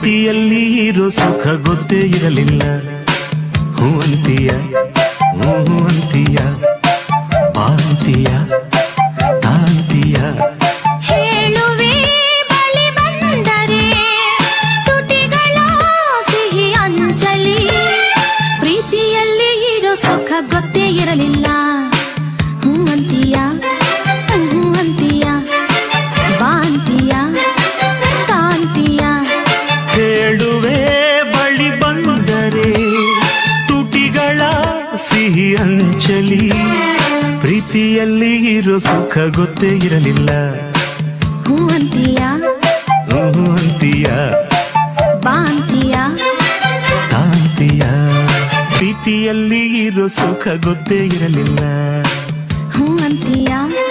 ಪ್ರೀತಿಯಲ್ಲಿ ಇರೋ ಸುಖ ಗೊತ್ತೇ ಇರಲಿಲ್ಲ. ಹೂ ಅಂತೀಯ, ಹೂ ಅಂತೀಯ, ಬಾಂತೀಯ, ತಾಂತೀಯ. ಹೇಳುವೆ ಬಳಿ ಬಂದರೆ ತುಟಿಗಳ ಸಿಹಿ ಅಂಚಲಿ. ಪ್ರೀತಿಯಲ್ಲಿ ಇರೋ ಸುಖ ಗೊತ್ತೇ ಇರಲಿಲ್ಲ. ಹೂ ಅಂತೀಯ, ಹೂ ಅಂತೀಯ, ಬಾಂತೀಯ, ತಾಂತೀಯ. ಹೇಳುವೆ ಬಳಿ ಬಂದರೆ ತುಟಿಗಳ ಸಿಹಿ ಅಂಚಲಿ. ಪ್ರೀತಿಯಲ್ಲಿ ಇರೋ ಸುಖ ಗೊತ್ತೇ ಇರಲಿಲ್ಲ. ಹೂ ಅಂತೀಯ, ಹೂ ಅಂತೀಯ, ಬಾಂತೀಯ, ತಾಂತೀಯ. ಪ್ರೀತಿಯಲ್ಲಿ ಇರೋ ಸುಖ ಗೊತ್ತೇ ಇರಲಿಲ್ಲ. ಹೂ ಅಂತೀಯ.